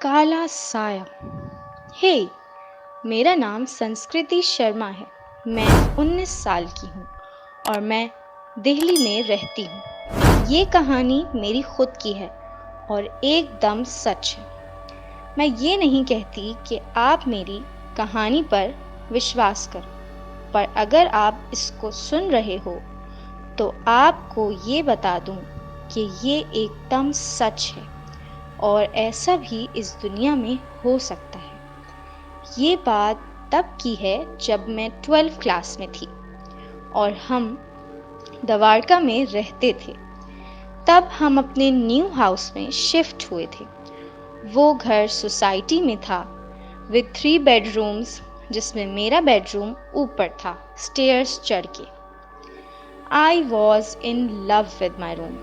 काला साया। हे, मेरा नाम संस्कृति शर्मा है। मैं 19 साल की हूँ और मैं दिल्ली में रहती हूँ। ये कहानी मेरी खुद की है और एकदम सच है। मैं ये नहीं कहती कि आप मेरी कहानी पर विश्वास करें, पर अगर आप इसको सुन रहे हो तो आपको ये बता दूँ कि ये एकदम सच है और ऐसा भी इस दुनिया में हो सकता है। ये बात तब की है जब मैं 12th क्लास में थी और हम दवारका में रहते थे। तब हम अपने न्यू हाउस में शिफ्ट हुए थे। वो घर सोसाइटी में था विद 3 बेडरूम्स, जिसमें मेरा बेडरूम ऊपर था स्टेयर्स चढ़ के। I was in love with my room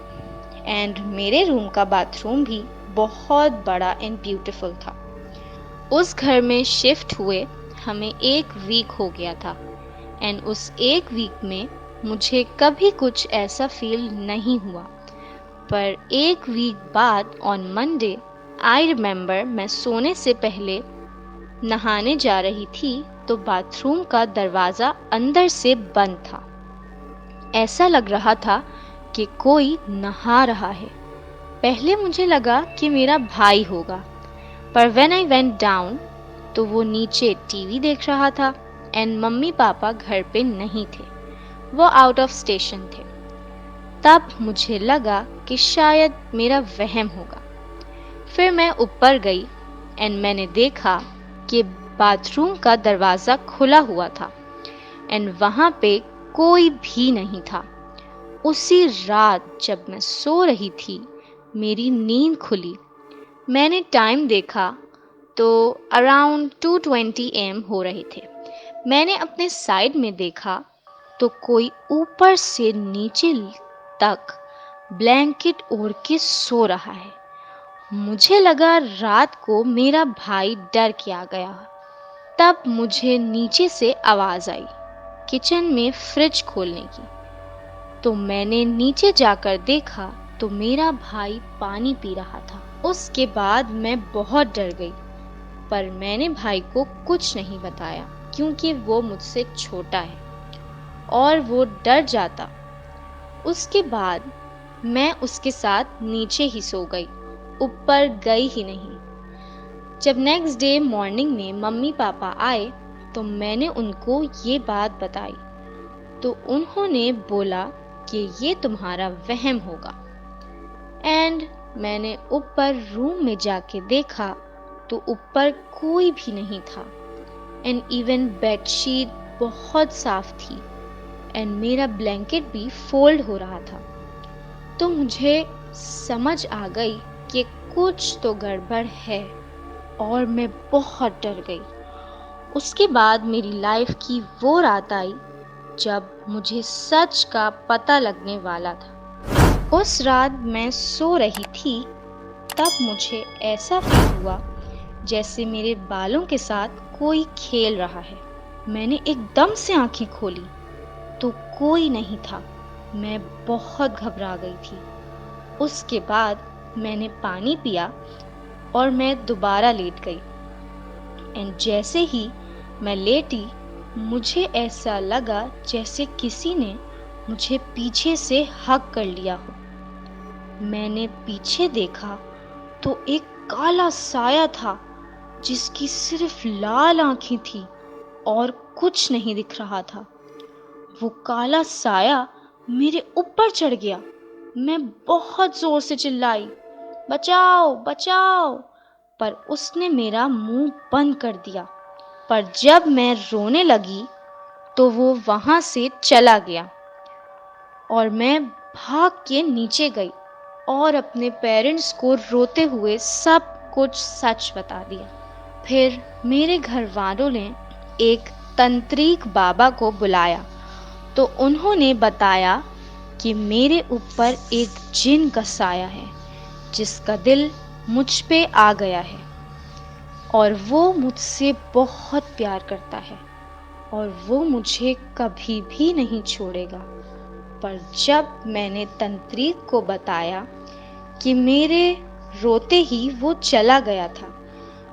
and मेरे रूम का बाथरूम भी बहुत बड़ा एंड ब्यूटीफुल था। उस घर में शिफ्ट हुए हमें 1 वीक हो गया था एंड उस 1 वीक में मुझे कभी कुछ ऐसा फील नहीं हुआ। पर 1 वीक बाद ऑन मंडे आई रिमेम्बर मैं सोने से पहले नहाने जा रही थी तो बाथरूम का दरवाज़ा अंदर से बंद था। ऐसा लग रहा था कि कोई नहा रहा है। पहले मुझे लगा कि मेरा भाई होगा, पर व्हेन आई वेंट डाउन तो वो नीचे टीवी देख रहा था एंड मम्मी पापा घर पे नहीं थे, वो आउट ऑफ स्टेशन थे। तब मुझे लगा कि शायद मेरा वहम होगा। फिर मैं ऊपर गई एंड मैंने देखा कि बाथरूम का दरवाज़ा खुला हुआ था एंड वहाँ पे कोई भी नहीं था। उसी रात जब मैं सो रही थी मेरी नींद खुली। मैंने टाइम देखा तो अराउंड 2:20 AM हो रहे थे। मैंने अपने साइड में देखा तो कोई ऊपर से नीचे तक ब्लैंकेट ओढ़ के सो रहा है। मुझे लगा रात को मेरा भाई डर के आ गया। तब मुझे नीचे से आवाज़ आई किचन में फ्रिज खोलने की। तो मैंने नीचे जाकर देखा तो मेरा भाई पानी पी रहा था। उसके बाद मैं बहुत डर गई, पर मैंने भाई को कुछ नहीं बताया क्योंकि वो मुझसे छोटा है और वो डर जाता। उसके बाद मैं उसके साथ नीचे ही सो गई, ऊपर गई ही नहीं। जब नेक्स्ट डे मॉर्निंग में मम्मी पापा आए तो मैंने उनको ये बात बताई तो उन्होंने बोला कि ये तुम्हारा वहम होगा। एंड मैंने ऊपर रूम में जाके देखा तो ऊपर कोई भी नहीं था एंड इवन बेडशीट बहुत साफ थी एंड मेरा ब्लैंकेट भी फोल्ड हो रहा था। तो मुझे समझ आ गई कि कुछ तो गड़बड़ है और मैं बहुत डर गई। उसके बाद मेरी लाइफ की वो रात आई जब मुझे सच का पता लगने वाला था। उस रात मैं सो रही थी, तब मुझे ऐसा फील हुआ जैसे मेरे बालों के साथ कोई खेल रहा है। मैंने एकदम से आंखें खोली तो कोई नहीं था। मैं बहुत घबरा गई थी। उसके बाद मैंने पानी पिया और मैं दोबारा लेट गई एंड जैसे ही मैं लेटी मुझे ऐसा लगा जैसे किसी ने मुझे पीछे से हग कर लिया हो। मैंने पीछे देखा तो एक काला साया था जिसकी सिर्फ लाल आंखें थी और कुछ नहीं दिख रहा था। वो काला साया मेरे ऊपर चढ़ गया। मैं बहुत जोर से चिल्लाई, बचाओ बचाओ, पर उसने मेरा मुंह बंद कर दिया। पर जब मैं रोने लगी तो वो वहां से चला गया और मैं भाग के नीचे गई और अपने पेरेंट्स को रोते हुए सब कुछ सच बता दिया। फिर मेरे घर वालों ने एक तंत्रिक बाबा को बुलाया तो उन्होंने बताया कि मेरे ऊपर एक जिन का साया है जिसका दिल मुझ पे आ गया है और वो मुझसे बहुत प्यार करता है और वो मुझे कभी भी नहीं छोड़ेगा। पर जब मैंने तंत्रिक को बताया कि मेरे रोते ही वो चला गया था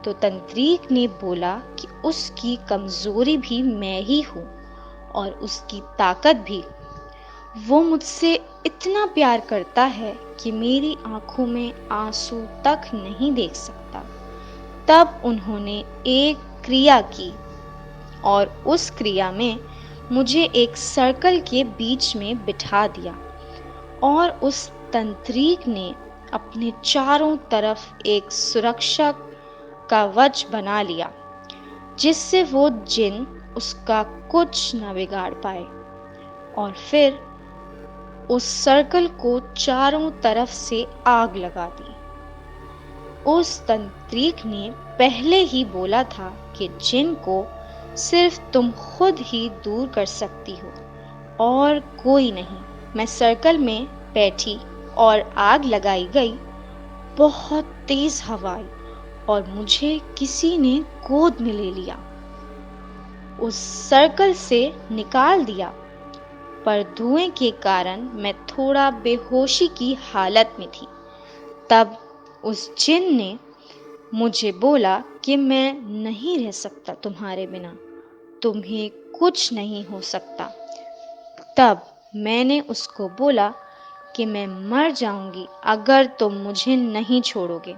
तो तंत्रीक ने बोला कि उसकी कमजोरी भी मैं ही हूँ और उसकी ताकत भी। वो मुझसे इतना प्यार करता है कि मेरी आंखों में आंसू तक नहीं देख सकता। तब उन्होंने एक क्रिया की और उस क्रिया में मुझे एक सर्कल के बीच में बिठा दिया और उस तंत्रीक ने अपने चारों तरफ एक सुरक्षा कवच बना लिया जिससे वो जिन उसका कुछ न बिगाड़ पाए। और फिर उस सर्कल को चारों तरफ से आग लगा दी। उस तंत्रीक ने पहले ही बोला था कि जिन को सिर्फ तुम खुद ही दूर कर सकती हो और कोई नहीं। मैं सर्कल में बैठी और आग लगाई गई। बहुत तेज हवा आई और मुझे किसी ने गोद में ले लिया, उस सर्कल से निकाल दिया, पर धुएं के कारण मैं थोड़ा बेहोशी की हालत में थी। तब उस जिन ने मुझे बोला कि मैं नहीं रह सकता तुम्हारे बिना, तुम्हें कुछ नहीं हो सकता। तब मैंने उसको बोला कि मैं मर जाऊंगी अगर तुम मुझे नहीं छोड़ोगे।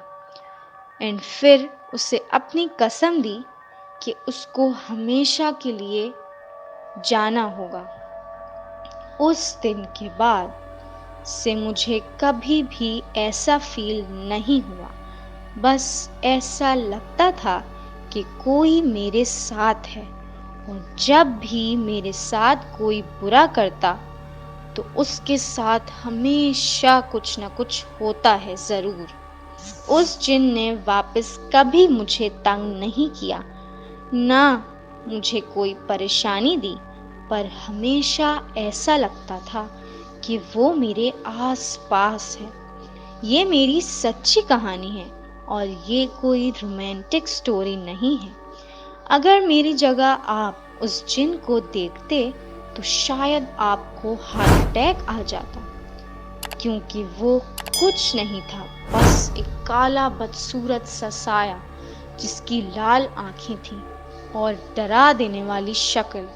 एंड फिर उसे अपनी कसम दी कि उसको हमेशा के लिए जाना होगा। उस दिन के बाद से मुझे कभी भी ऐसा फील नहीं हुआ। बस ऐसा लगता था कि कोई मेरे साथ है और जब भी मेरे साथ कोई बुरा करता तो उसके साथ हमेशा कुछ न कुछ होता है ज़रूर। उस जिन ने वापस कभी मुझे तंग नहीं किया, ना मुझे कोई परेशानी दी, पर हमेशा ऐसा लगता था कि वो मेरे आस-पास है। ये मेरी सच्ची कहानी है और ये कोई रोमांटिक स्टोरी नहीं है। अगर मेरी जगह आप उस जिन को देखते तो शायद आपको हार्ट अटैक आ जाता, क्योंकि वो कुछ नहीं था, बस एक काला बदसूरत सा साया जिसकी लाल आंखें थीं और डरा देने वाली शक्ल।